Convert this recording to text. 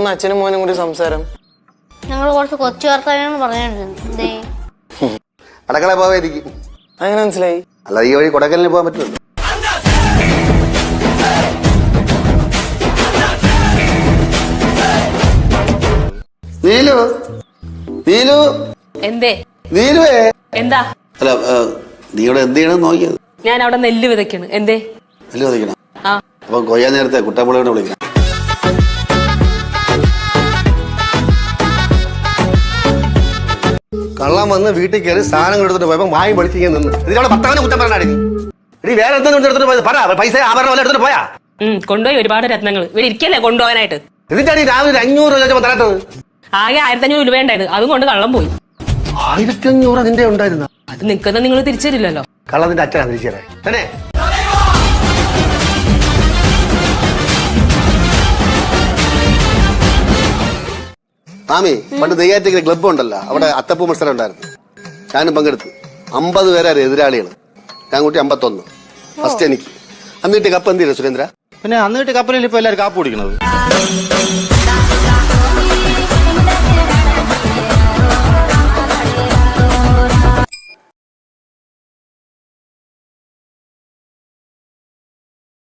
എന്തായിരുന്നു അച്ഛനും മോനും കൂടി സംസാരം? ഞങ്ങൾ കുറച്ച് കൊച്ചു വർത്താനം പറഞ്ഞിട്ടുണ്ട്. അടക്കള പോവായിരിക്കും. അങ്ങനെ മനസ്സിലായി? അല്ല ഈ വഴി കൊടക്കലിന് പോകാൻ പറ്റുമല്ലോ. നീലു നീലു എന്തേ നീലുവേ എന്താ? അല്ല നീ ഇവിടെ എന്ത് ചെയ്യണം നോക്കിയത്? ഞാൻ അവിടെ നെല്ല് വിതയ്ക്കാണ്. എന്തേ? നെല്ല് വിതയ്ക്കണം. ആ അപ്പൊ കൊയ്യാൻ നേരത്തെ കുട്ടാപ്പിളെ വിളിക്കണം. കള്ളം വന്ന് വീട്ടിൽ കയറി സാധനങ്ങൾ എടുത്തിട്ട് പോയപ്പോ വായും പൊളിച്ചിങ്ങനെ നിന്ന് ഇതിനവിടെ ഭർത്താവിനെ കുറ്റം പറഞ്ഞാടി നീ വേറെ എന്തെങ്കിലും എടുത്തിട്ട് പോയത്? പറ പൈസ ആഭരണം എടുത്തിട്ട് പോയാ? കൊണ്ടുപോയി ഒരുപാട് രത്നങ്ങൾ. ഇവിടെ ഇരിക്കല്ലേ കൊണ്ടുപോകാനായിട്ട്. എന്നിട്ടാണ് രാവിലെ 500 രൂപ ചോദിച്ചപ്പോ തരാത്തത്? ആകെ 1500 രൂപ ഉണ്ടായിരുന്നു. അതും കൊണ്ട് കള്ളം പോയി. 1500 നിന്റെ ഉണ്ടായിരുന്ന? അത് നിൽക്കുന്ന നിങ്ങൾ തിരിച്ചു തരില്ലല്ലോ. കള്ളത്തിന്റെ അച്ഛനാ തിരിച്ചേ തന്നെ. മാമി പണ്ട് നെയ്യാറ്റിക്കര ക്ലബ്ബ് ഉണ്ടല്ലോ, അവിടെ അത്തപ്പൂ മത്സരം ഉണ്ടായിരുന്നു. ഞാനും പങ്കെടുത്ത്. 50 പേരായിരുന്നു എതിരാളികൾ. ഞാൻ കൂട്ടി 51. ഫസ്റ്റ് എനിക്ക്. അന്നിട്ട് കപ്പ് എന്ത് ചെയ്തു സുരേന്ദ്ര? പിന്നെ അന്നിട്ട് കപ്പലിൽ ഇപ്പൊ എല്ലാവരും കാപ്പ് കുടിക്കണത്.